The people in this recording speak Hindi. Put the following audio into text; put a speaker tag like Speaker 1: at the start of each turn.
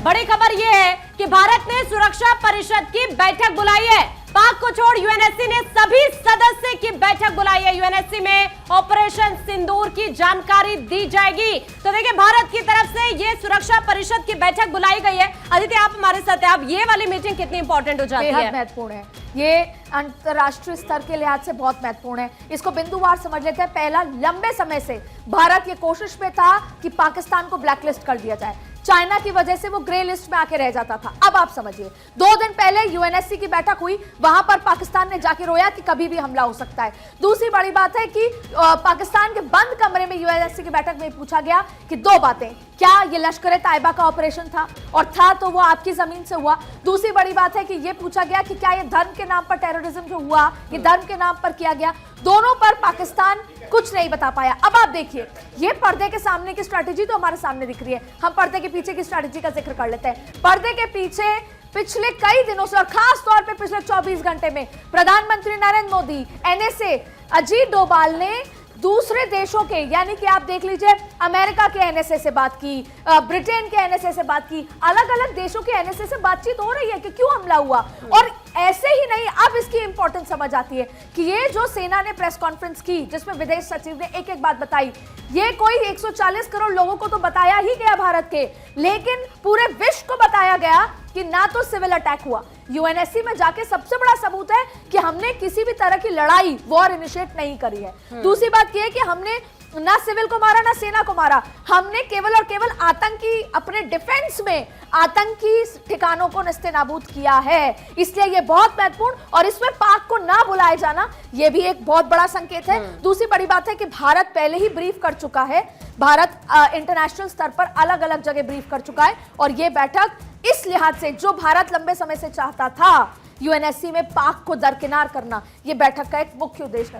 Speaker 1: बड़ी खबर यह है कि भारत ने सुरक्षा परिषद की बैठक बुलाई है। पाक को छोड़ यूएनएससी ने सभी सदस्य की बैठक बुलाई है। यूएनएससी में ऑपरेशन सिंदूर की जानकारी दी जाएगी। तो देखिए, भारत की तरफ से ये सुरक्षा परिषद की बैठक बुलाई गई है। अदिति, आप हमारे साथ हैं। अब ये वाली मीटिंग कितनी इंपॉर्टेंट हो जाती है?
Speaker 2: बेहद महत्वपूर्ण है। ये अंतरराष्ट्रीय स्तर के लिहाज से बहुत महत्वपूर्ण है। इसको बिंदुवार समझ लेते हैं। पहला, लंबे समय से भारत ये कोशिश में था कि पाकिस्तान को ब्लैकलिस्ट कर दिया जाए। चाइना की वजह से वो ग्रे लिस्ट में आके रह जाता था। अब आप समझिए, 2 दिन पहले यूएनएससी की बैठक हुई, वहां पर पाकिस्तान ने जाके रोया कि कभी भी हमला हो सकता है। दूसरी बड़ी बात है कि पाकिस्तान के बंद कमरे में यूएनएससी की बैठक में पूछा गया कि 2 बातें, क्या ये लश्कर तैयबा का ऑपरेशन था, और था तो वो आपकी जमीन से हुआ। दूसरी बड़ी बात है कि ये पूछा गया कि क्या ये धर्म के नाम पर टेररिज्म जो हुआ, ये धर्म के नाम पर किया गया। दोनों पर पाकिस्तान कुछ नहीं बता पाया। अब आप देखिए, ये पर्दे के सामने की स्ट्रैटेजी तो हमारे सामने दिख रही है। हम पर्दे के पीछे की स्ट्रैटेजी का जिक्र कर लेते हैं। पर्दे के पीछे पिछले कई दिनों से और खास तौर पे पिछले 24 घंटे में प्रधानमंत्री नरेंद्र मोदी, एनएसए अजीत डोभाल ने दूसरे देशों के, यानी कि आप देख लीजिए, अमेरिका के एनएसए से बात की, ब्रिटेन के एनएसए से बात की, अलग अलग देशों के एनएसए से बातचीत हो रही है कि क्यों हमला हुआ। और ऐसे ही नहीं, अब इसकी इंपॉर्टेंस समझ आती है कि ये जो सेना ने प्रेस कॉन्फ्रेंस की, जिसमें विदेश सचिव ने एक एक बात बताई, ये कोई 140 करोड़ लोगों को तो बताया ही गया भारत के, लेकिन पूरे विश्व को बताया गया कि ना तो सिविल अटैक हुआ। यूएनएससी में जाके सबसे बड़ा सबूत है कि हमने किसी भी तरह की लड़ाई, वॉर इनिशिएट नहीं करी है। दूसरी बात यह है कि हमने ना सिविल को मारा ना सेना को मारा, हमने केवल और केवल आतंकी, अपने डिफेंस में आतंकी ठिकानों को नस्तेनाबूद किया है। इसलिए यह बहुत महत्वपूर्ण, और इसमें पाक को ना बुलाए जाना यह भी एक बहुत बड़ा संकेत है। दूसरी बड़ी बात है कि भारत पहले ही ब्रीफ कर चुका है। भारत इंटरनेशनल स्तर पर अलग अलग जगह ब्रीफ कर चुका है, और यह बैठक इस लिहाज से, जो भारत लंबे समय से चाहता था यूएनएससी में पाक को दरकिनार करना, यह बैठक का एक मुख्य उद्देश्य है।